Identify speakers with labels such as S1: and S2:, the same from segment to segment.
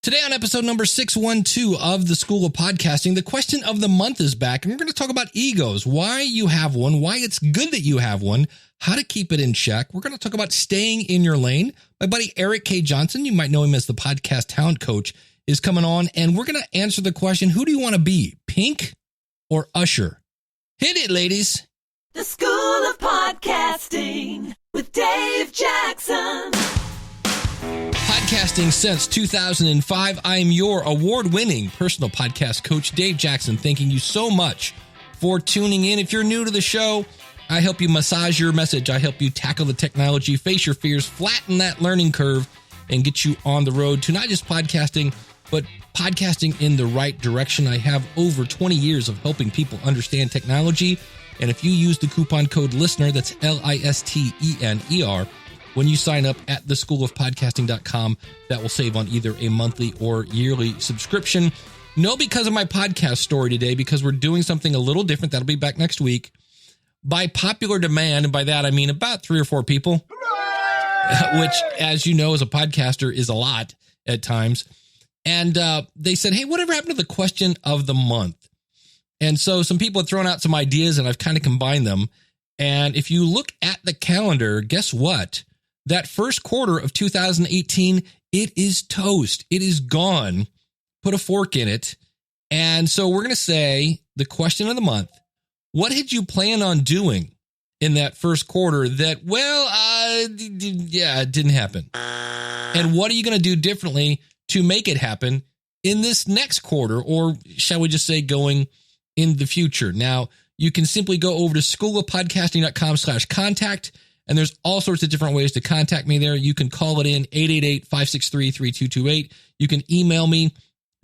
S1: Today on episode number 612 of the School of Podcasting, the question of the month is back, and we're going to talk about egos, why you have one, why it's good that you have one, how to keep it in check. We're going to talk about staying in your lane. My buddy Eric K. Johnson, you might know him as the podcast talent coach, is coming on, and we're going to answer the question, who do you want to be, Pink or Usher? Hit it, ladies.
S2: The School of Podcasting with Dave Jackson.
S1: Podcasting since 2005. I am your award-winning personal podcast coach, Dave Jackson. Thanking you so much for tuning in. If you're new to the show, I help you massage your message. I help you tackle the technology, face your fears, flatten that learning curve, and get you on the road to not just podcasting, but podcasting in the right direction. I have over 20 years of helping people understand technology. And if you use the coupon code LISTENER, that's LISTENER, when you sign up at theschoolofpodcasting.com, that will save on either a monthly or yearly subscription. No, because of my podcast story today, because we're doing something a little different. That'll be back next week. By popular demand, and by that I mean about 3 or 4 people, which, as you know, as a podcaster is a lot at times. And they said, hey, whatever happened to the question of the month? And so some people have thrown out some ideas, and I've kind of combined them. And if you look at the calendar, guess what? That first quarter of 2018, it is toast. It is gone. Put a fork in it. And so we're going to say the question of the month, what had you planned on doing in that first quarter that, it didn't happen? And what are you going to do differently to make it happen in this next quarter, or shall we just say going in the future? Now, you can simply go over to schoolofpodcasting.com/contact, and there's all sorts of different ways to contact me there. You can call it in 888-563-3228. You can email me,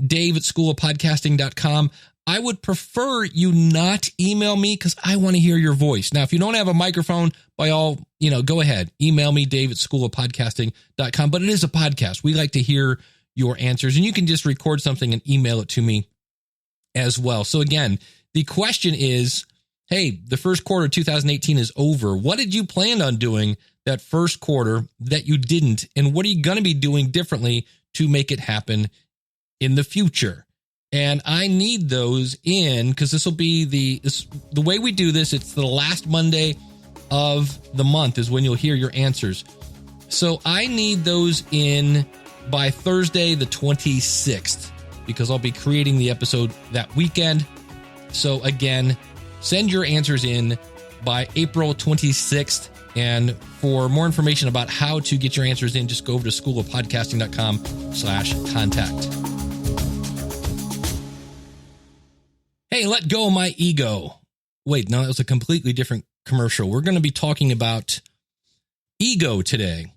S1: dave@schoolofpodcasting.com. I would prefer you not email me because I want to hear your voice. Now, if you don't have a microphone, by all, go ahead. Email me, dave@schoolofpodcasting.com. But it is a podcast. We like to hear your answers, and you can just record something and email it to me as well. So again, the question is, hey, the first quarter of 2018 is over. What did you plan on doing that first quarter that you didn't? And what are you going to be doing differently to make it happen in the future? And I need those in because this will be the way we do this. It's the last Monday of the month is when you'll hear your answers. So I need those in by Thursday, the 26th, because I'll be creating the episode that weekend. So again, send your answers in by April 26th. And for more information about how to get your answers in, just go over to schoolofpodcasting.com/contact. Hey, let go of my ego. Wait, no, that was a completely different commercial. We're going to be talking about ego today.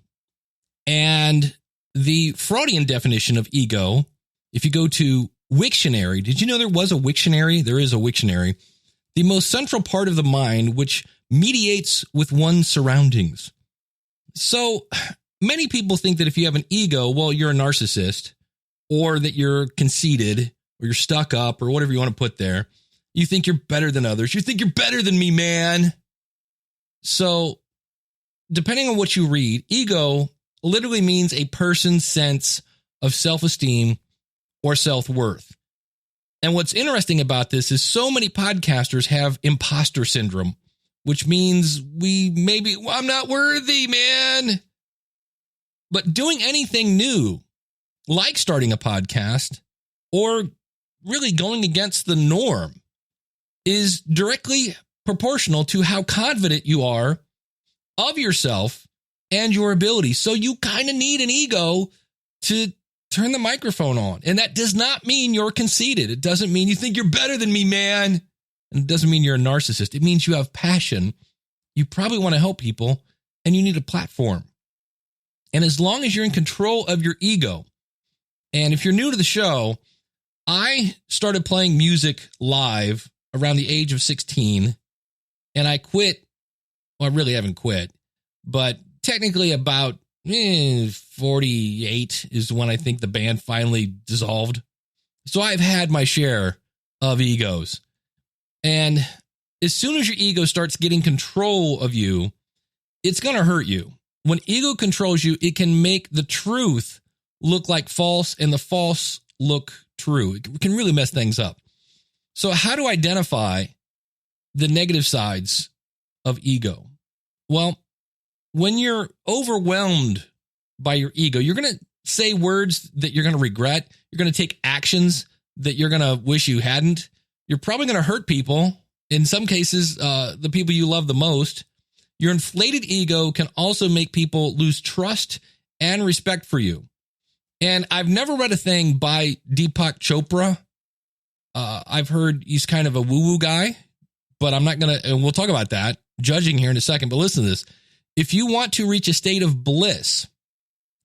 S1: And the Freudian definition of ego, if you go to Wiktionary, did you know there was a Wiktionary? There is a Wiktionary. The most central part of the mind, which mediates with one's surroundings. So many people think that if you have an ego, well, you're a narcissist, or that you're conceited, or you're stuck up, or whatever you want to put there. You think you're better than others. You think you're better than me, man. So depending on what you read, ego literally means a person's sense of self-esteem or self-worth. And what's interesting about this is so many podcasters have imposter syndrome, which means I'm not worthy, man. But doing anything new, like starting a podcast or really going against the norm, is directly proportional to how confident you are of yourself and your ability. So you kind of need an ego to turn the microphone on. And that does not mean you're conceited. It doesn't mean you think you're better than me, man. And it doesn't mean you're a narcissist. It means you have passion. You probably want to help people, and you need a platform. And as long as you're in control of your ego, and if you're new to the show, I started playing music live around the age of 16, and I quit. Well, I really haven't quit, but technically about 48 is when I think the band finally dissolved. So I've had my share of egos. And as soon as your ego starts getting control of you, it's going to hurt you. When ego controls you, it can make the truth look like false and the false look true. It can really mess things up. So how to identify the negative sides of ego? Well, when you're overwhelmed by your ego, you're going to say words that you're going to regret. You're going to take actions that you're going to wish you hadn't. You're probably going to hurt people. In some cases, the people you love the most. Your inflated ego can also make people lose trust and respect for you. And I've never read a thing by Deepak Chopra. I've heard he's kind of a woo-woo guy, but I'm not going to, and we'll talk about that, judging here in a second, but listen to this. If you want to reach a state of bliss,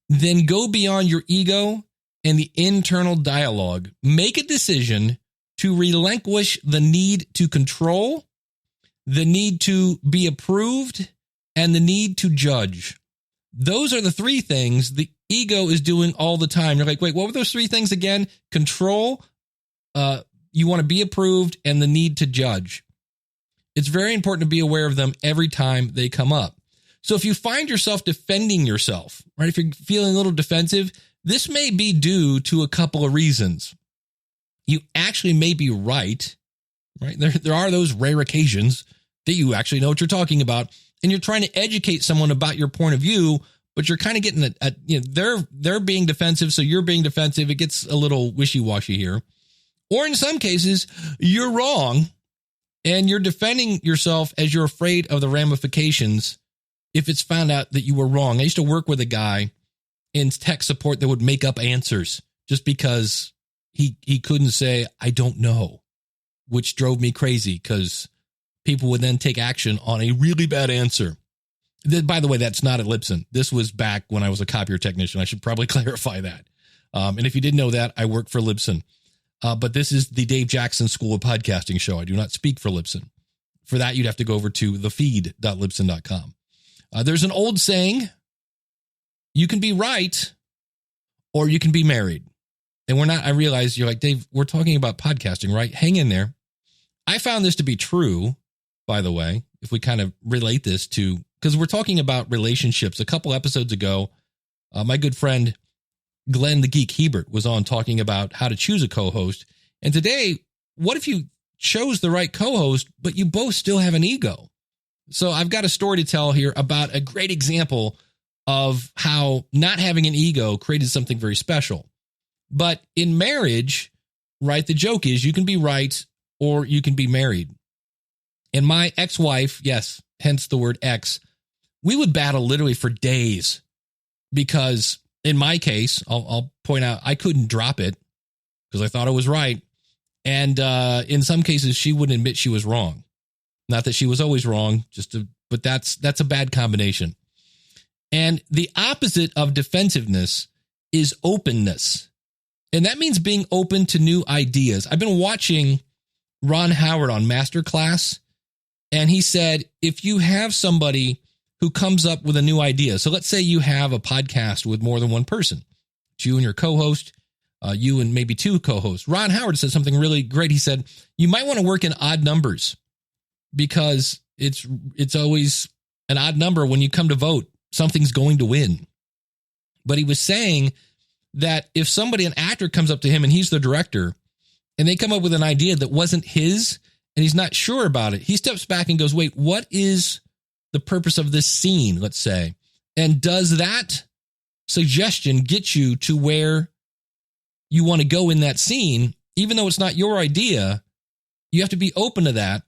S1: then go beyond your ego and the internal dialogue. Make a decision to relinquish the need to control, the need to be approved, and the need to judge. Those are the three things the ego is doing all the time. You're like, wait, what were those three things again? Control, you want to be approved, and the need to judge. It's very important to be aware of them every time they come up. So if you find yourself defending yourself, right, if you're feeling a little defensive, this may be due to a couple of reasons. You actually may be right? There are those rare occasions that you actually know what you're talking about, and you're trying to educate someone about your point of view, but you're kind of getting they're being defensive, so you're being defensive. It gets a little wishy-washy here. Or in some cases, you're wrong, and you're defending yourself as you're afraid of the ramifications if it's found out that you were wrong. I used to work with a guy in tech support that would make up answers just because he couldn't say, I don't know, which drove me crazy because people would then take action on a really bad answer. By the way, that's not at Libsyn. This was back when I was a copier technician. I should probably clarify that. And if you didn't know that, I work for Libsyn. But this is the Dave Jackson School of Podcasting show. I do not speak for Libsyn. For that, you'd have to go over to thefeed.libsyn.com. There's an old saying, you can be right or you can be married. And we're not, I realize you're like, Dave, we're talking about podcasting, right? Hang in there. I found this to be true, by the way, if we kind of relate this to, because we're talking about relationships. A couple episodes ago, my good friend, Glenn the Geek Hebert, was on talking about how to choose a co-host. And today, what if you chose the right co-host, but you both still have an ego? So I've got a story to tell here about a great example of how not having an ego created something very special. But in marriage, right, the joke is you can be right or you can be married. And my ex-wife, yes, hence the word ex, we would battle literally for days because in my case, I'll point out, I couldn't drop it because I thought I was right. And in some cases, she wouldn't admit she was wrong. Not that she was always wrong, but that's a bad combination. And the opposite of defensiveness is openness. And that means being open to new ideas. I've been watching Ron Howard on Masterclass, and he said, if you have somebody who comes up with a new idea, so let's say you have a podcast with more than one person, it's you and your co-host, you and maybe two co-hosts. Ron Howard said something really great. He said, you might want to work in odd numbers because it's always an odd number when you come to vote. Something's going to win. But he was saying that if somebody, an actor, comes up to him and he's the director and they come up with an idea that wasn't his and he's not sure about it, he steps back and goes, wait, what is the purpose of this scene, let's say? And does that suggestion get you to where you want to go in that scene? Even though it's not your idea, you have to be open to that.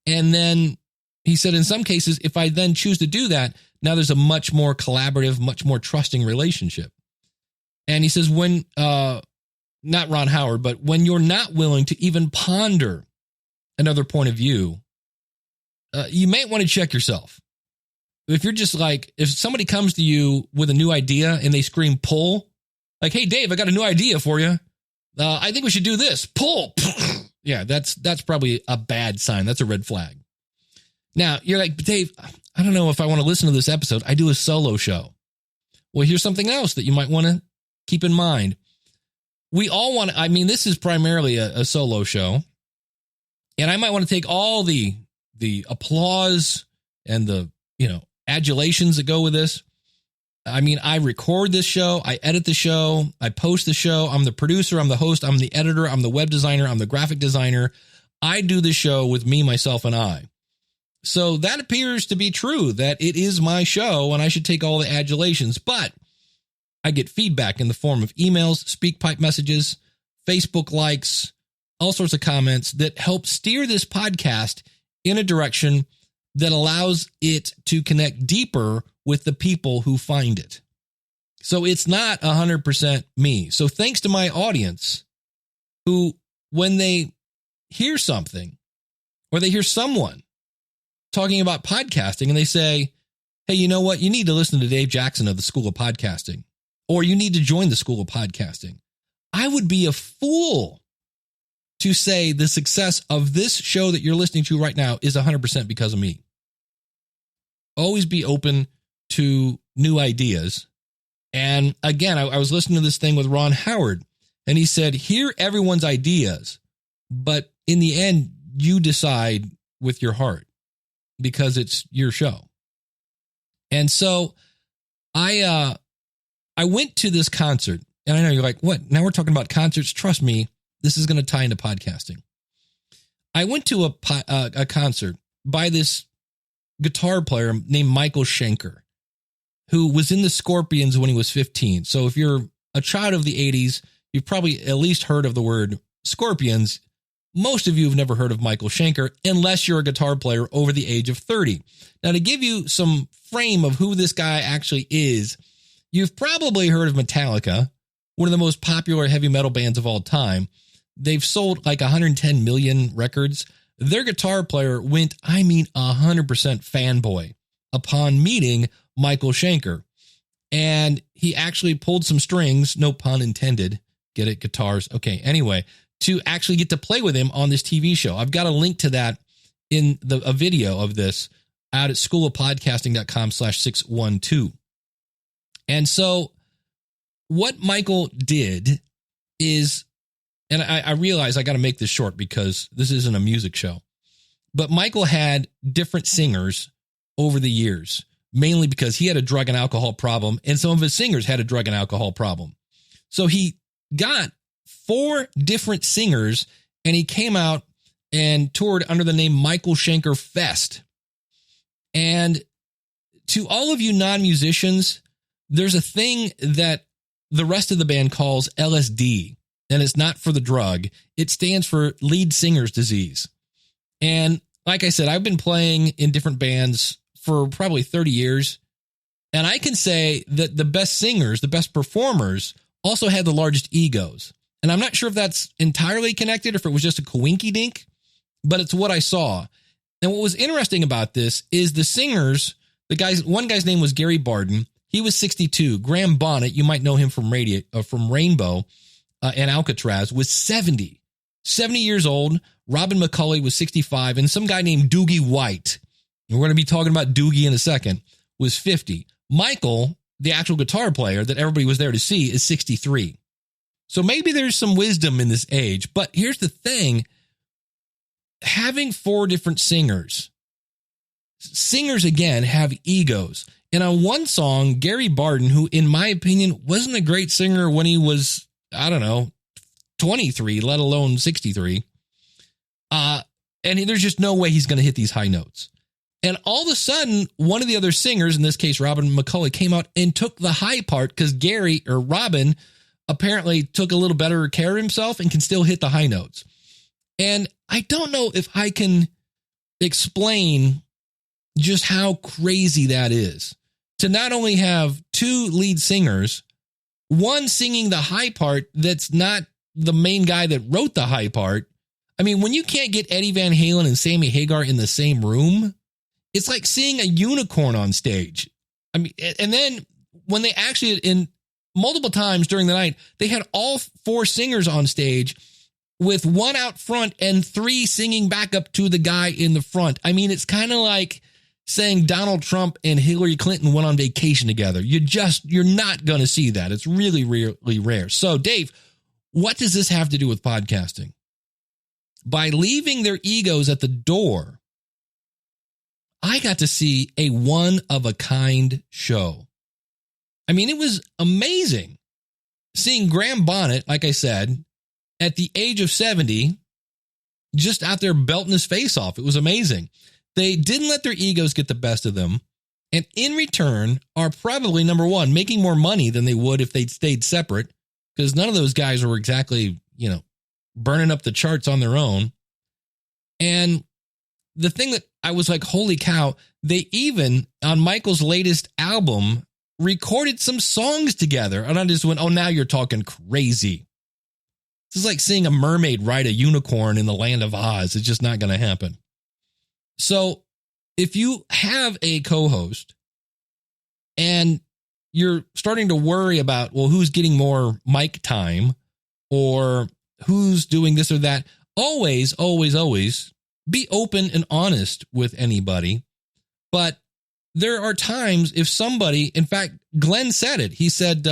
S1: And then he said, in some cases, if I then choose to do that, now there's a much more collaborative, much more trusting relationship. And he says, when, not Ron Howard, but when you're not willing to even ponder another point of view, you might want to check yourself. If you're just like, if somebody comes to you with a new idea and they scream pull, like, hey, Dave, I got a new idea for you. I think we should do this. Pull. Yeah, that's probably a bad sign. That's a red flag. Now, you're like, Dave, I don't know if I want to listen to this episode. I do a solo show. Well, here's something else that you might want to keep in mind. We all want to, I mean, this is primarily a solo show. And I might want to take all the applause and the, adulations that go with this. I mean, I record this show, I edit the show, I post the show. I'm the producer, I'm the host, I'm the editor, I'm the web designer, I'm the graphic designer. I do the show with me, myself, and I. So that appears to be true, that it is my show and I should take all the adulations. But I get feedback in the form of emails, SpeakPipe messages, Facebook likes, all sorts of comments that help steer this podcast in a direction that allows it to connect deeper with the people who find it. So it's not 100% me. So thanks to my audience who, when they hear something or they hear someone talking about podcasting and they say, hey, you know what? You need to listen to Dave Jackson of the School of Podcasting, or you need to join the School of Podcasting. I would be a fool to say the success of this show that you're listening to right now is 100% because of me. Always be open to new ideas. And again, I was listening to this thing with Ron Howard, and he said, hear everyone's ideas, but in the end, you decide with your heart because it's your show. And so I went to this concert, and I know you're like, what? Now we're talking about concerts. Trust me, this is going to tie into podcasting. I went to a concert by this guitar player named Michael Schenker, who was in the Scorpions when he was 15. So if you're a child of the 80s, you've probably at least heard of the word Scorpions. Most of you have never heard of Michael Schenker unless you're a guitar player over the age of 30. Now, to give you some frame of who this guy actually is, you've probably heard of Metallica, one of the most popular heavy metal bands of all time. They've sold like 110 million records. Their guitar player went, 100% fanboy upon meeting Michael Schenker. And he actually pulled some strings, no pun intended. Get it? Guitars. Okay. Anyway, to actually get to play with him on this TV show. I've got a link to that in a video of this out at schoolofpodcasting.com/612. And so what Michael did is, and I realize I got to make this short because this isn't a music show, but Michael had different singers over the years, mainly because he had a drug and alcohol problem, and some of his singers had a drug and alcohol problem. So he got 4 different singers, and he came out and toured under the name Michael Schenker Fest. And to all of you non-musicians, there's a thing that the rest of the band calls LSD, and it's not for the drug. It stands for lead singer's disease. And like I said, I've been playing in different bands for probably 30 years, and I can say that the best singers, the best performers, also had the largest egos. And I'm not sure if that's entirely connected or if it was just a coinky-dink, but it's what I saw. And what was interesting about this is the singers, one guy's name was Gary Barden. He was 62. Graham Bonnet, you might know him from Rainbow and Alcatraz, was 70 years old. Robin McCulley was 65. And some guy named Doogie White, and we're going to be talking about Doogie in a second, was 50. Michael, the actual guitar player that everybody was there to see, is 63. So maybe there's some wisdom in this age. But here's the thing. Having 4 different singers again have egos. And on one song, Gary Barden, who in my opinion wasn't a great singer when he was, 23, let alone 63. And there's just no way he's going to hit these high notes. And all of a sudden, one of the other singers, in this case, Robin McCulley, came out and took the high part because Robin apparently took a little better care of himself and can still hit the high notes. And I don't know if I can explain just how crazy that is to not only have 2 lead singers, one singing the high part that's not the main guy that wrote the high part. I mean, when you can't get Eddie Van Halen and Sammy Hagar in the same room, it's like seeing a unicorn on stage. I mean, and then when they actually, in multiple times during the night, they had all 4 singers on stage with 1 out front and 3 singing back up to the guy in the front. I mean, it's kind of like saying Donald Trump and Hillary Clinton went on vacation together. You're not going to see that. It's really, really rare. So, Dave, what does this have to do with podcasting? By leaving their egos at the door, I got to see a one-of-a-kind show. I mean, it was amazing seeing Graham Bonnet, like I said, at the age of 70, just out there belting his face off. It was amazing. They didn't let their egos get the best of them. And in return are probably, number one, making more money than they would if they'd stayed separate, because none of those guys were exactly, burning up the charts on their own. And the thing that I was like, holy cow, they even, on Michael's latest album, recorded some songs together. And I just went, oh, now you're talking crazy. This is like seeing a mermaid ride a unicorn in the land of Oz. It's just not going to happen. So if you have a co-host and you're starting to worry about, well, who's getting more mic time or who's doing this or that, always, always, always be open and honest with anybody. But there are times if somebody, in fact, Glenn said it. He said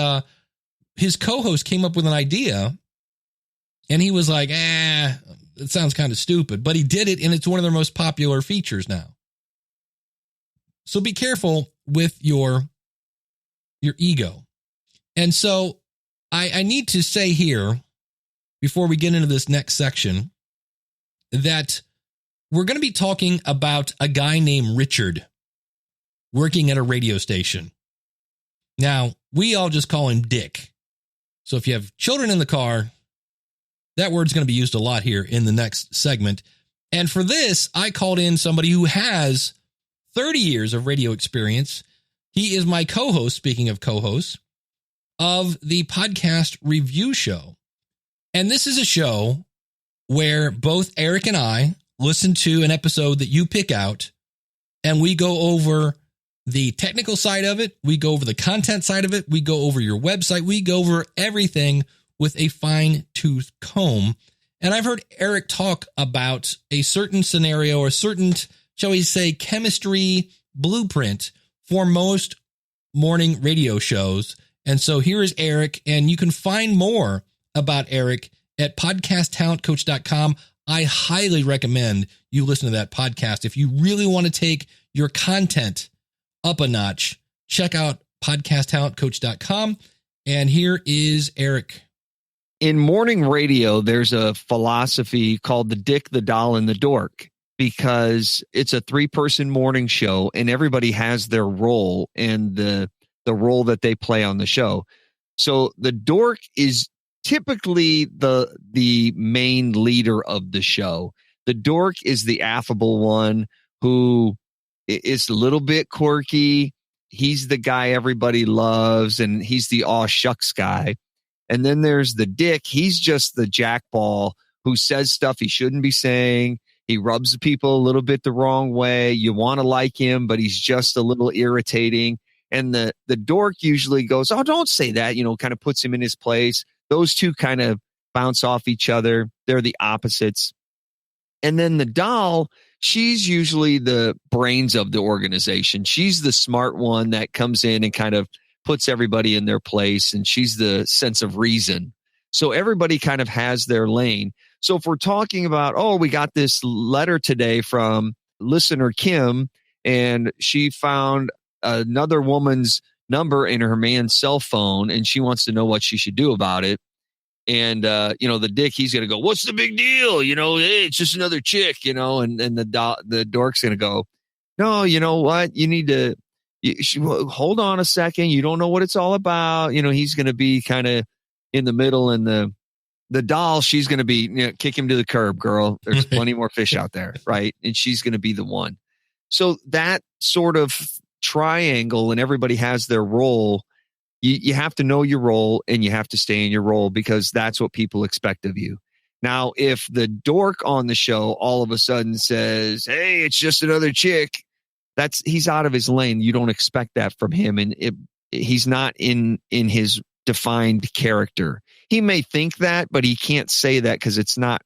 S1: his co-host came up with an idea and he was like, it sounds kind of stupid, but he did it. And it's one of their most popular features now. So be careful with your ego. And so I need to say here, before we get into this next section, that we're going to be talking about a guy named Richard working at a radio station. Now, we all just call him Dick. So if you have children in the car, that word's going to be used a lot here in the next segment. And for this, I called in somebody who has 30 years of radio experience. He is my co-host, speaking of co-hosts, of the podcast review show. And this is a show where both Eric and I listen to an episode that you pick out, and we go over the technical side of it. We go over the content side of it. We go over your website. We go over everything with a fine-tooth comb. And I've heard Eric talk about a certain scenario or a certain, shall we say, chemistry blueprint for most morning radio shows. And so here is Eric, and you can find more about Eric at podcasttalentcoach.com. I highly recommend you listen to that podcast. If you really want to take your content up a notch, check out podcasttalentcoach.com. And here is Eric.
S3: In morning radio, there's a philosophy called the Dick, the Doll, and the Dork, because it's a 3-person morning show and everybody has their role and the role that they play on the show. So the dork is typically the main leader of the show. The dork is the affable one who is a little bit quirky. He's the guy everybody loves, and he's the aw shucks guy. And then there's the dick. He's just the jackball who says stuff he shouldn't be saying. He rubs people a little bit the wrong way. You want to like him, but he's just a little irritating. And the dork usually goes, oh, don't say that, kind of puts him in his place. Those two kind of bounce off each other. They're the opposites. And then the doll, she's usually the brains of the organization. She's the smart one that comes in and kind of puts everybody in their place, and she's the sense of reason. So everybody kind of has their lane. So if we're talking about, we got this letter today from listener Kim, and she found another woman's number in her man's cell phone, and she wants to know what she should do about it. And, the dick, he's going to go, what's the big deal? Hey, it's just another chick, and the dork's going to go, no, you know what? You need to hold on a second. You don't know what it's all about. He's going to be kind of in the middle, and the doll, she's going to be, kick him to the curb, girl. There's plenty more fish out there. Right. And she's going to be the one. So that sort of triangle, and everybody has their role. You have to know your role, and you have to stay in your role, because that's what people expect of you. Now, if the dork on the show all of a sudden says, hey, it's just another chick, he's out of his lane. You don't expect that from him. And he's not in his defined character. He may think that, but he can't say that because it's not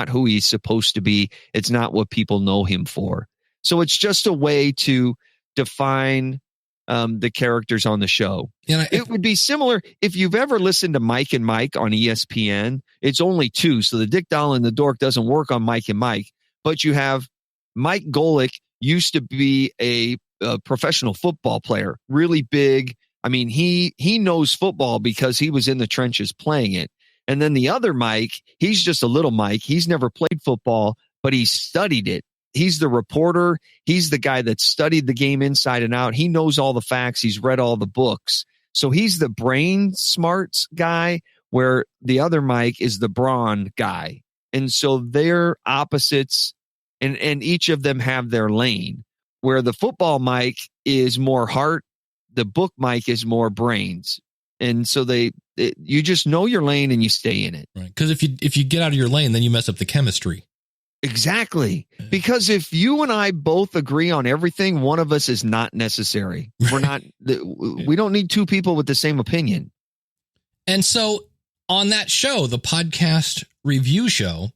S3: who he's supposed to be. It's not what people know him for. So it's just a way to define the characters on the show. And it would be similar if you've ever listened to Mike and Mike on ESPN. It's only 2, so the Dick, Doll, and the Dork doesn't work on Mike and Mike. But you have Mike Golick, used to be a professional football player, really big, I mean, he knows football because he was in the trenches playing it. And then the other Mike, he's just a little Mike. He's never played football, but he studied it. He's the reporter. He's the guy that studied the game inside and out. He knows all the facts. He's read all the books. So he's the brain smarts guy, where the other Mike is the brawn guy. And so they're opposites, and each of them have their lane, where the football Mike is more heart, the book Mike is more brains. And so you just know your lane and you stay in it.
S1: Right. Because if you get out of your lane, then you mess up the chemistry.
S3: Exactly. Because if you and I both agree on everything, one of us is not necessary. We're not, we don't need two people with the same opinion.
S1: And so on that show, the podcast review show,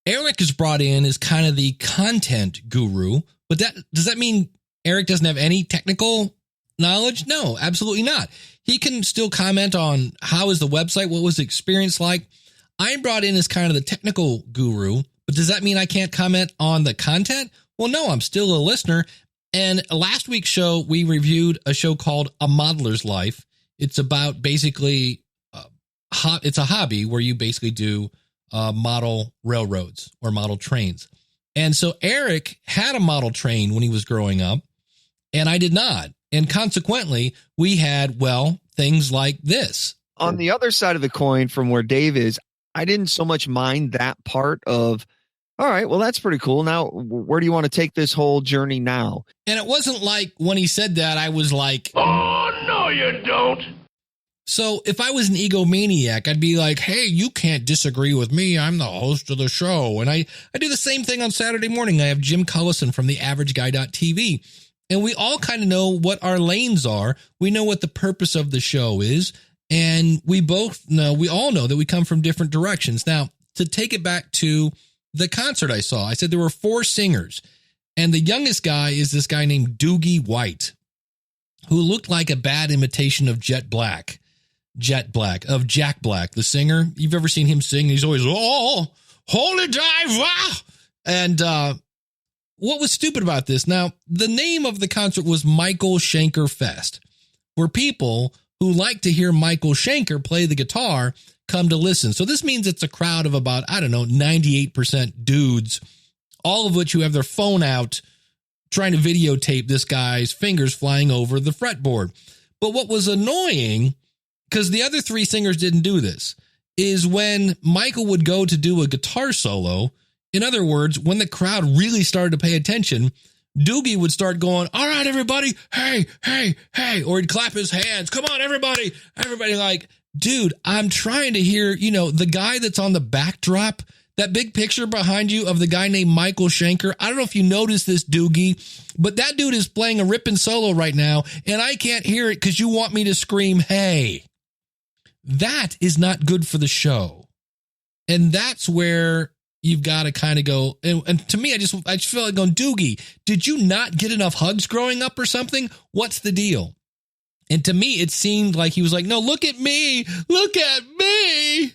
S1: Eric is brought in as kind of the content guru, but does that mean Eric doesn't have any technical knowledge? No, absolutely not. He can still comment on how is the website, what was the experience like. I'm brought in as kind of the technical guru, but does that mean I can't comment on the content? Well, no, I'm still a listener. And last week's show, we reviewed a show called A Modeler's Life. It's about basically, it's a hobby where you basically do model railroads or model trains. And so Eric had a model train when he was growing up, and I did not. And consequently, we had, things like this.
S3: On the other side of the coin from where Dave is, I didn't so much mind that part of, all right, well, that's pretty cool. Now, where do you want to take this whole journey now?
S1: And it wasn't like when he said that, I was like,
S4: oh, no, you don't.
S1: So if I was an egomaniac, I'd be like, hey, you can't disagree with me. I'm the host of the show. And I do the same thing on Saturday morning. I have Jim Cullison from theaverageguy.tv. And we all kind of know what our lanes are. We know what the purpose of the show is. And we all know that we come from different directions. Now, to take it back to the concert I saw, I said there were 4 singers. And the youngest guy is this guy named Doogie White, who looked like a bad imitation of Jack Black, the singer. You've ever seen him sing? He's always, oh, holy dive. And what was stupid about this? Now, the name of the concert was Michael Schenker Fest, where people who like to hear Michael Schenker play the guitar come to listen. So this means it's a crowd of about, 98% dudes, all of which who have their phone out trying to videotape this guy's fingers flying over the fretboard. But what was annoying, because the other 3 singers didn't do this, is when Michael would go to do a guitar solo. In other words, when the crowd really started to pay attention, Doogie would start going, all right, everybody, hey, hey, hey, or he'd clap his hands. Come on, everybody. Everybody like, dude, I'm trying to hear, the guy that's on the backdrop, that big picture behind you of the guy named Michael Schenker. I don't know if you noticed this, Doogie, but that dude is playing a ripping solo right now, and I can't hear it because you want me to scream, hey. That is not good for the show. And that's where you've got to kind of go. And to me, I just feel like going, Doogie, did you not get enough hugs growing up or something? What's the deal? And to me, it seemed like he was like, no, look at me. Look at me.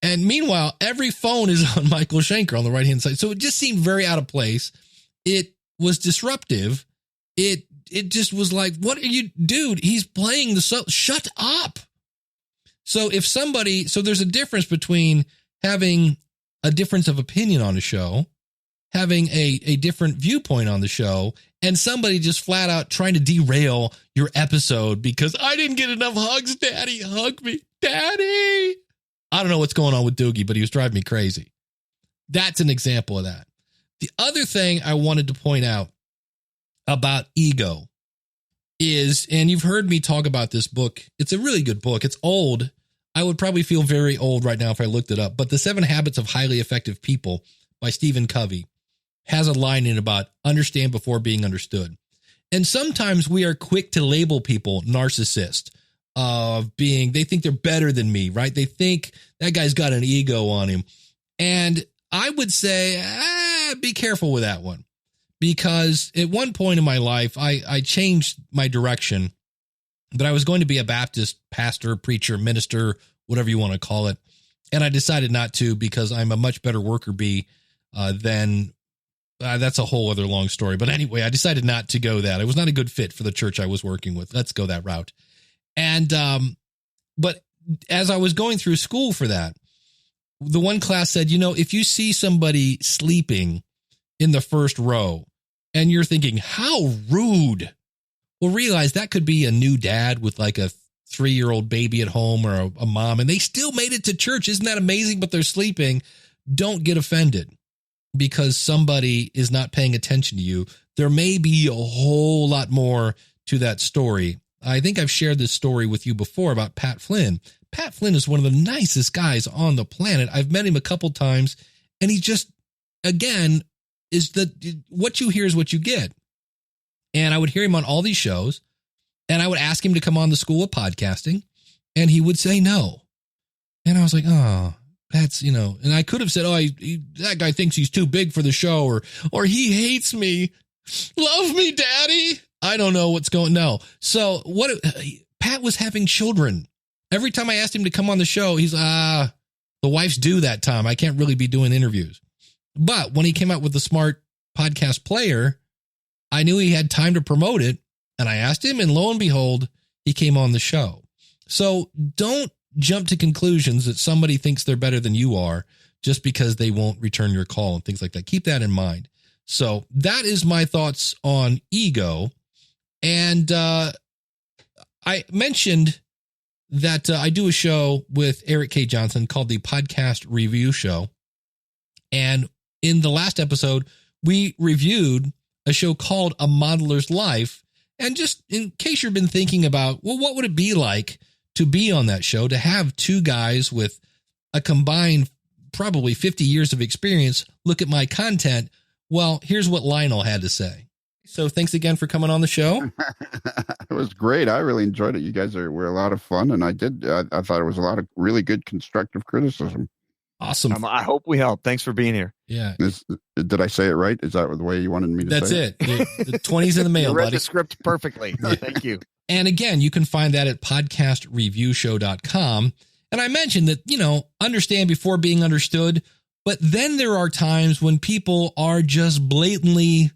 S1: And meanwhile, every phone is on Michael Schenker on the right-hand side. So it just seemed very out of place. It was disruptive. It just was like, what are you, dude? He's playing the solo. Shut up. So there's a difference between having a difference of opinion on a show, having a different viewpoint on the show, and somebody just flat out trying to derail your episode because I didn't get enough hugs, Daddy. Hug me, Daddy. I don't know what's going on with Doogie, but he was driving me crazy. That's an example of that. The other thing I wanted to point out about ego is, and you've heard me talk about this book. It's a really good book. It's old. I would probably feel very old right now if I looked it up. But The 7 Habits of Highly Effective People by Stephen Covey has a line in about understand before being understood. And sometimes we are quick to label people narcissist they think they're better than me, right? They think that guy's got an ego on him. And I would say, be careful with that one. Because at one point in my life, I changed my direction, but I was going to be a Baptist pastor, preacher, minister, whatever you want to call it. And I decided not to because I'm a much better worker bee than that's a whole other long story. But anyway, I decided not to go that. It was not a good fit for the church I was working with. Let's go that route. And, but as I was going through school for that, the one class said, if you see somebody sleeping in the first row and you're thinking, how rude, well, realize that could be a new dad with like a 3-year-old baby at home or a mom, and they still made it to church. Isn't that amazing? But they're sleeping. Don't get offended because somebody is not paying attention to you. There may be a whole lot more to that story. I think I've shared this story with you before about Pat Flynn. Pat Flynn is one of the nicest guys on the planet. I've met him a couple times, and he just, again, what you hear is what you get. And I would hear him on all these shows, and I would ask him to come on the School of Podcasting, and he would say no. And I was like, oh, that's, and I could have said, that guy thinks he's too big for the show, or he hates me. Love me, daddy. I don't know what's going. No. So Pat was having children. Every time I asked him to come on the show, he's, the wife's due that time. I can't really be doing interviews. But when he came out with the Smart Podcast Player, I knew he had time to promote it. And I asked him, and lo and behold, he came on the show. So don't jump to conclusions that somebody thinks they're better than you are just because they won't return your call and things like that. Keep that in mind. So that is my thoughts on ego. And I mentioned that I do a show with Eric K. Johnson called the Podcast Review Show. And in the last episode, we reviewed a show called A Modeler's Life. And just in case you've been thinking about, well, what would it be like to be on that show, to have two guys with a combined probably 50 years of experience look at my content? Well, here's what Lionel had to say. So thanks again for coming on the show.
S5: It was great. I really enjoyed it. You guys were a lot of fun, and I thought it was a lot of really good constructive criticism.
S1: Awesome.
S3: I hope we helped. Thanks for being here.
S1: Yeah.
S5: Did I say it right? Is that the way you wanted me to
S1: That's
S5: say it?
S1: That's it. The 20's in the mail,
S3: you read
S1: buddy.
S3: the script perfectly. Thank you.
S1: And again, you can find that at podcastreviewshow.com. And I mentioned that, understand before being understood. But then there are times when people are just blatantly,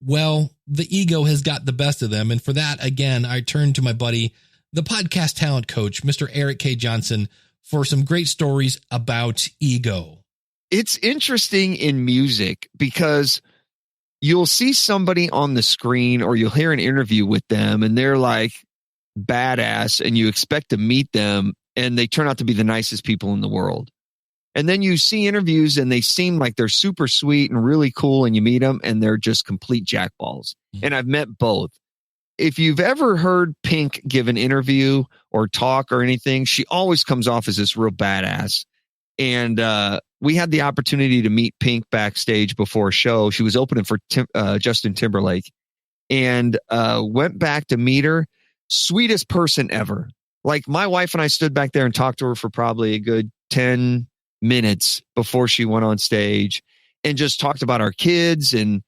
S1: well, the ego has got the best of them. And for that, again, I turn to my buddy, the podcast talent coach, Mr. Eric K. Johnson, for some great stories about ego.
S3: It's interesting in music because you'll see somebody on the screen or you'll hear an interview with them and they're like badass and you expect to meet them and they turn out to be the nicest people in the world. And then you see interviews and they seem like they're super sweet and really cool and you meet them and they're just complete jackballs. Mm-hmm. And I've met both. If you've ever heard Pink give an interview or talk or anything, she always comes off as this real badass. And we had the opportunity to meet Pink backstage before a show. She was opening for Justin Timberlake and went back to meet her. Sweetest person ever. Like my wife and I stood back there and talked to her for probably a good 10 minutes before she went on stage and just talked about our kids and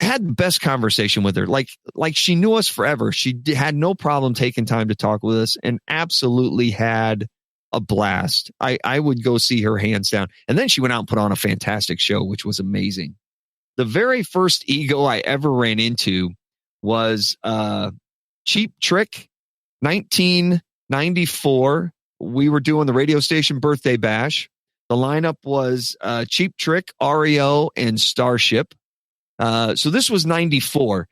S3: had the best conversation with her. Like she knew us forever. She had no problem taking time to talk with us and absolutely had a blast. I would go see her hands down. And then she went out and put on a fantastic show, which was amazing. The very first ego I ever ran into was Cheap Trick, 1994. We were doing the radio station birthday bash. The lineup was Cheap Trick, REO, and Starship. So this was 94.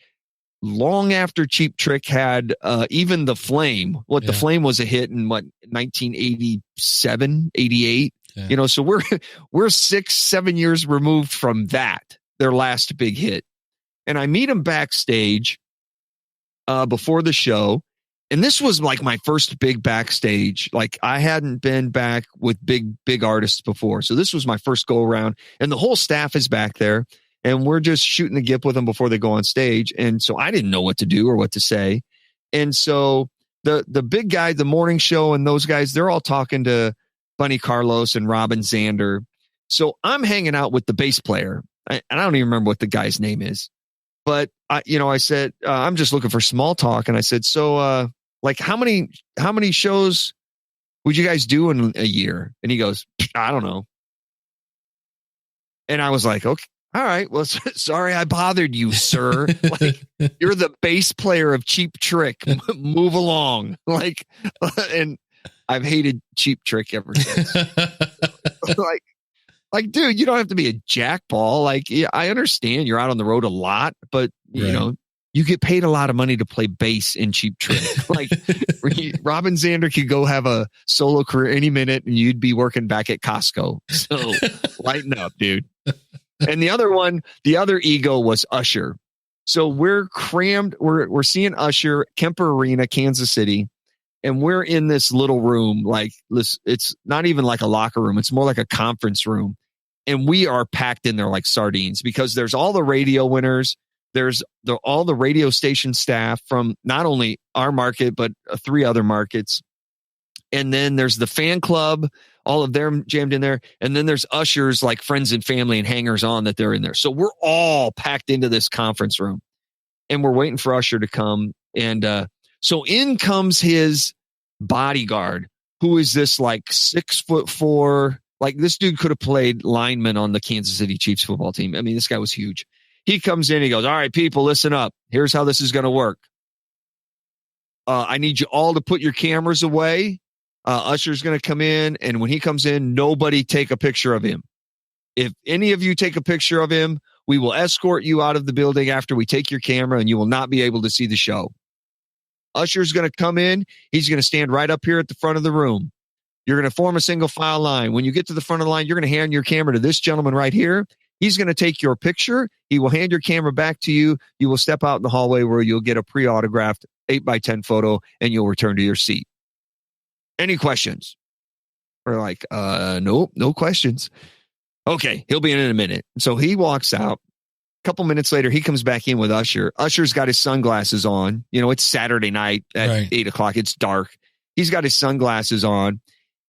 S3: Long after Cheap Trick had even The Flame. The Flame was a hit in 1987, 88. Yeah. So we're 6-7 years removed from that, their last big hit. And I meet them backstage before the show. And this was like my first big backstage. Like I hadn't been back with big artists before. So this was my first go around and the whole staff is back there and we're just shooting the gip with them before they go on stage. And so I didn't know what to do or what to say. And so the big guy, the morning show and those guys, they're all talking to Bunny Carlos and Robin Zander. So I'm hanging out with the bass player. And I don't even remember what the guy's name is, but I said, I'm just looking for small talk. And I said, so, like how many shows would you guys do in a year? And he goes, I don't know. And I was like, All right. Well, sorry I bothered you, sir. Like, you're the bass player of Cheap Trick. Move along. Like, and I've hated Cheap Trick ever since. like, dude, you don't have to be a jackball. Like, yeah, I understand you're out on the road a lot, but you know, you get paid a lot of money to play bass in Cheap Trick. Like, Robin Zander could go have a solo career any minute and you'd be working back at Costco. So lighten up, dude. And the other ego was Usher. So we're crammed. We're seeing Usher, Kemper Arena, Kansas City. And we're in this little room, like this. It's not even like a locker room. It's more like a conference room. And we are packed in there like sardines because there's all the radio winners. There's all the radio station staff from not only our market, but 3 other markets. And then there's the fan club, all of them jammed in there. And then there's Usher's like friends and family and hangers on that they're in there. So we're all packed into this conference room and we're waiting for Usher to come. And so in comes his bodyguard, who is this like 6'4", like this dude could have played lineman on the Kansas City Chiefs football team. I mean, this guy was huge. He comes in, he goes, all right, people, listen up. Here's how this is going to work. I need you all to put your cameras away. Usher's going to come in, and when he comes in, nobody take a picture of him. If any of you take a picture of him, we will escort you out of the building after we take your camera, and you will not be able to see the show. Usher's going to come in. He's going to stand right up here at the front of the room. You're going to form a single file line. When you get to the front of the line, you're going to hand your camera to this gentleman right here. He's going to take your picture. He will hand your camera back to you. You will step out in the hallway where you'll get a pre-autographed 8x10 photo, and you'll return to your seat. Any questions? We're like, nope, no questions. Okay, he'll be in a minute. So he walks out. A couple minutes later, he comes back in with Usher. Usher's got his sunglasses on. You know, it's Saturday night at 8 o'clock. It's dark. He's got his sunglasses on.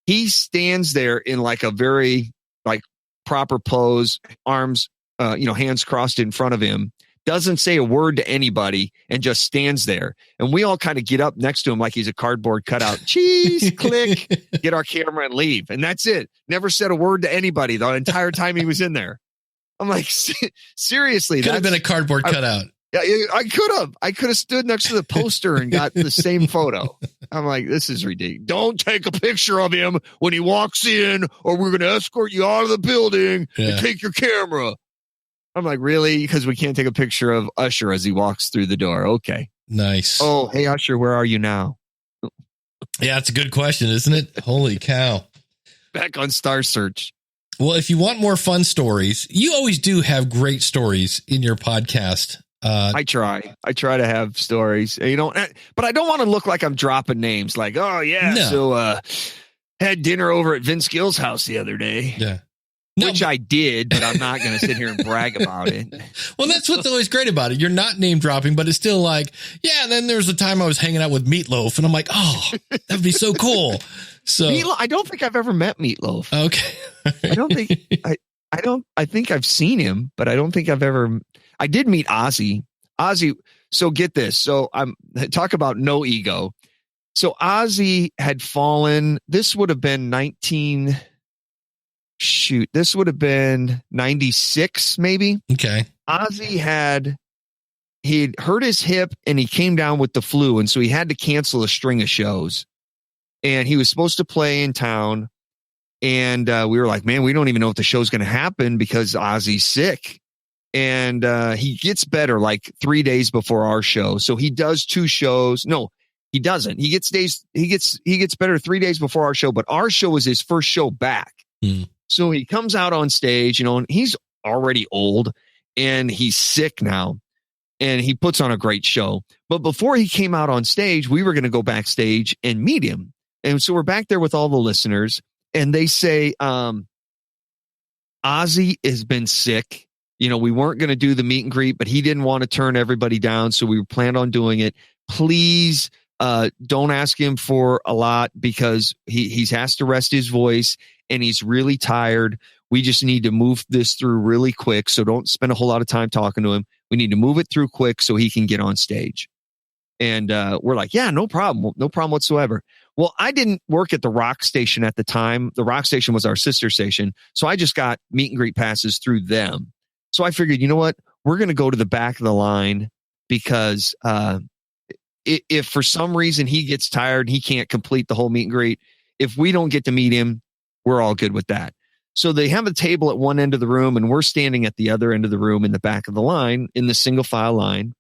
S3: He stands there in like a very like proper pose, arms, hands crossed in front of him, doesn't say a word to anybody and just stands there. And we all kind of get up next to him like he's a cardboard cutout. Cheese, click, get our camera and leave. And that's it. Never said a word to anybody the entire time he was in there. I'm like, seriously.
S1: Could have been a cardboard cutout.
S3: Yeah, I could have stood next to the poster and got the same photo. I'm like, this is ridiculous. Don't take a picture of him when he walks in, or we're going to escort you out of the building and take your camera. I'm like, really? Because we can't take a picture of Usher as he walks through the door. Okay.
S1: Nice.
S3: Oh, hey, Usher, where are you now?
S1: Yeah, it's a good question, isn't it? Holy cow.
S3: Back on Star Search.
S1: Well, if you want more fun stories, you always do have great stories in your podcast.
S3: I try to have stories, but I don't want to look like I'm dropping names like, oh yeah. No. So, had dinner over at Vince Gill's house the other day.
S1: Yeah.
S3: Which I did, but I'm not going to sit here and brag about it.
S1: Well, that's what's always great about it. You're not name dropping, but it's still like, yeah. And then there's a time I was hanging out with Meatloaf and I'm like, oh, that'd be so cool. So
S3: I don't think I've ever met Meatloaf.
S1: Okay.
S3: I think I've seen him, but I don't think I did meet Ozzy. So get this. So talk about no ego. So Ozzy had fallen. This would have been 96, maybe.
S1: Okay.
S3: Ozzy he'd hurt his hip and he came down with the flu. And so he had to cancel a string of shows, and he was supposed to play in town. And we were like, man, we don't even know if the show's going to happen because Ozzy's sick. And he gets better like 3 days before our show. So he does 2 shows. No, he doesn't. He gets better 3 days before our show, but our show was his first show back. So he comes out on stage, and he's already old and he's sick now, and he puts on a great show. But before he came out on stage, we were going to go backstage and meet him. And so we're back there with all the listeners, and they say, Ozzy has been sick. We weren't going to do the meet and greet, but he didn't want to turn everybody down. So we planned on doing it. Please don't ask him for a lot because he has to rest his voice and he's really tired. We just need to move this through really quick. So don't spend a whole lot of time talking to him. We need to move it through quick so he can get on stage. And we're like, yeah, no problem. No problem whatsoever. Well, I didn't work at the rock station at the time. The rock station was our sister station. So I just got meet and greet passes through them. So I figured, you know what? We're going to go to the back of the line because if for some reason he gets tired and he can't complete the whole meet and greet, if we don't get to meet him, we're all good with that. So they have a table at one end of the room and we're standing at the other end of the room in the back of the line, in the single file line.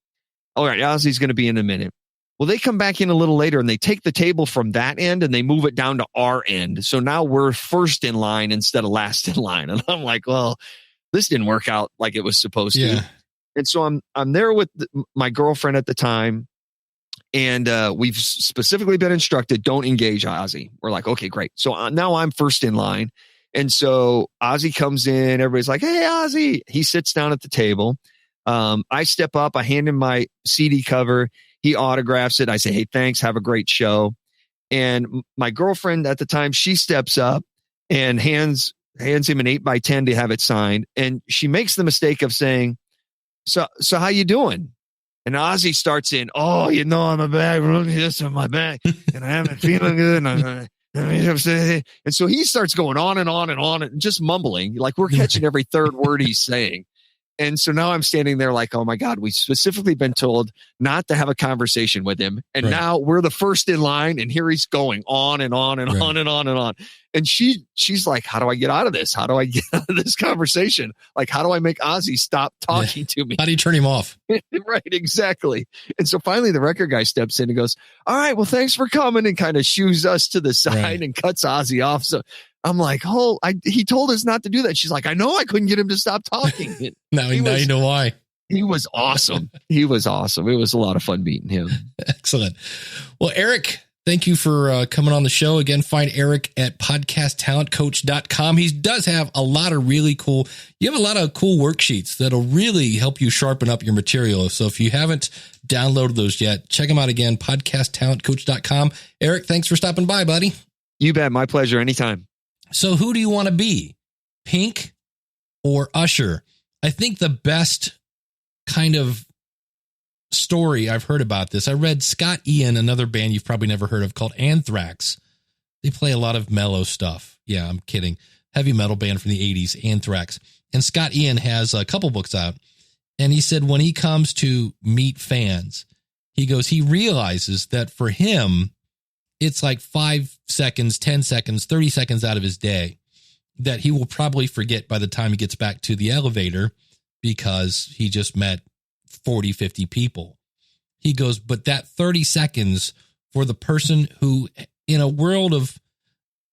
S3: All right, Ozzy's going to be in a minute. Well, they come back in a little later and they take the table from that end and they move it down to our end. So now we're first in line instead of last in line. And I'm like, well, this didn't work out like it was supposed to. And so I'm there with my girlfriend at the time. And we've specifically been instructed, don't engage Ozzy. We're like, okay, great. So now I'm first in line. And so Ozzy comes in. Everybody's like, hey, Ozzy. He sits down at the table. I step up. I hand him my CD cover. He autographs it. I say, hey, thanks. Have a great show. And my girlfriend at the time, she steps up and hands him an 8x10 to have it signed. And she makes the mistake of saying, so how you doing? And Ozzy starts in, oh, you know, I'm a bag, this on my back, and I haven't feeling good. And so he starts going on and on and on and just mumbling, like we're catching every third word he's saying. And so now I'm standing there like, oh my God, we've specifically been told not to have a conversation with him. And now we're the first in line and here he's going on and on and on and on and on. And she's like, how do I get out of this? How do I get out of this conversation? Like, how do I make Ozzy stop talking to me?
S1: How do you turn him off?
S3: Right, exactly. And so finally the record guy steps in and goes, all right, well, thanks for coming, and kind of shoos us to the side and cuts Ozzy off. So I'm like, he told us not to do that. She's like, I know, I couldn't get him to stop talking.
S1: Now you know why.
S3: He was awesome. He was awesome. It was a lot of fun meeting him.
S1: Excellent. Well, Eric, thank you for coming on the show. Again, find Eric at podcasttalentcoach.com. He does have a lot of really cool, you have a lot of cool worksheets that'll really help you sharpen up your material. So if you haven't downloaded those yet, check them out again, podcasttalentcoach.com. Eric, thanks for stopping by, buddy.
S3: You bet. My pleasure. Anytime.
S1: So who do you want to be? Pink or Usher? I think the best kind of story I've heard about this, I read Scott Ian, another band you've probably never heard of called Anthrax. They play a lot of mellow stuff. Yeah, I'm kidding. Heavy metal band from the 80s, Anthrax. And Scott Ian has a couple books out. And he said when he comes to meet fans, he realizes that for him, it's like 5 seconds, 10 seconds, 30 seconds out of his day that he will probably forget by the time he gets back to the elevator because he just met 40, 50 people. He goes, but that 30 seconds for the person who in a world of,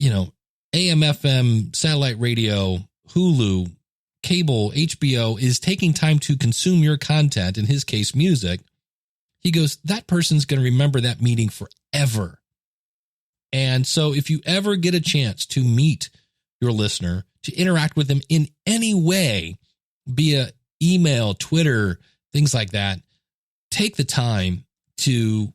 S1: AM, FM, satellite radio, Hulu, cable, HBO is taking time to consume your content, in his case, music. He goes, that person's going to remember that meeting forever. And so if you ever get a chance to meet your listener, to interact with them in any way, via email, Twitter, things like that, take the time to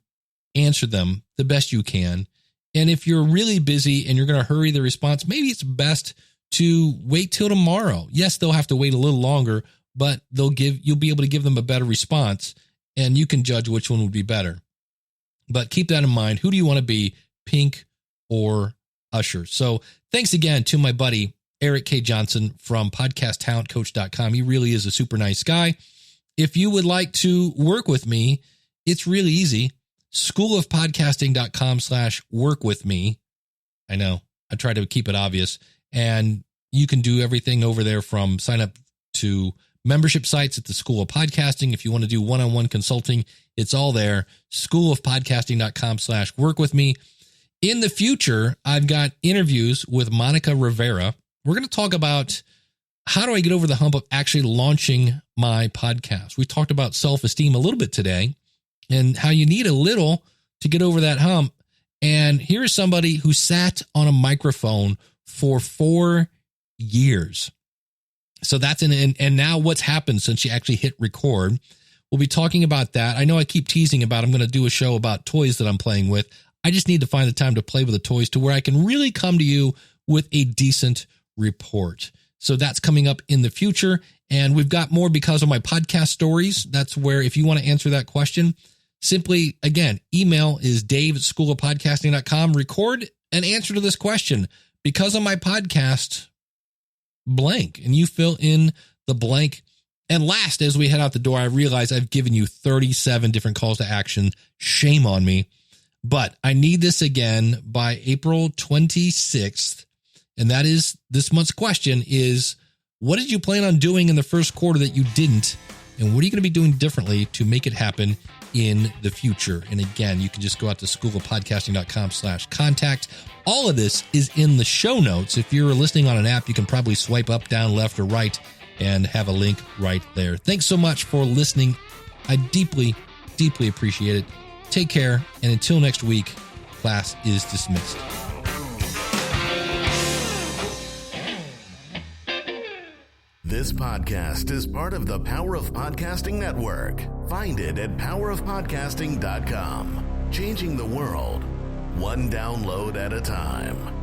S1: answer them the best you can. And if you're really busy and you're going to hurry the response, maybe it's best to wait till tomorrow. Yes, they'll have to wait a little longer, but you'll be able to give them a better response and you can judge which one would be better. But keep that in mind. Who do you want to be, Pink or Usher? So thanks again to my buddy, Eric K. Johnson from podcasttalentcoach.com. He really is a super nice guy. If you would like to work with me, it's really easy. schoolofpodcasting.com/work with me. I know I try to keep it obvious, and you can do everything over there from sign up to membership sites at the School of Podcasting. If you want to do one-on-one consulting, it's all there. schoolofpodcasting.com/work with me. In the future, I've got interviews with Monica Rivera. We're going to talk about how do I get over the hump of actually launching my podcast. We talked about self-esteem a little bit today and how you need a little to get over that hump. And here's somebody who sat on a microphone for 4 years. So that's and now what's happened since she actually hit record. We'll be talking about that. I know I keep teasing about I'm going to do a show about toys that I'm playing with. I just need to find the time to play with the toys to where I can really come to you with a decent report. So that's coming up in the future. And we've got more because of my podcast stories. That's where if you want to answer that question, simply, again, email is dave@schoolofpodcasting.com. Record an answer to this question because of my podcast blank. And you fill in the blank And last, as we head out the door, I realize I've given you 37 different calls to action. Shame on me. But I need this again by April 26th. And that is this month's question is, what did you plan on doing in the first quarter that you didn't? And what are you going to be doing differently to make it happen in the future? And again, you can just go out to schoolofpodcasting.com/contact. All of this is in the show notes. If you're listening on an app, you can probably swipe up, down, left, or right and have a link right there. Thanks so much for listening. I deeply, deeply appreciate it. Take care. And until next week, class is dismissed.
S6: This podcast is part of the Power of Podcasting Network. Find it at powerofpodcasting.com. Changing the world, one download at a time.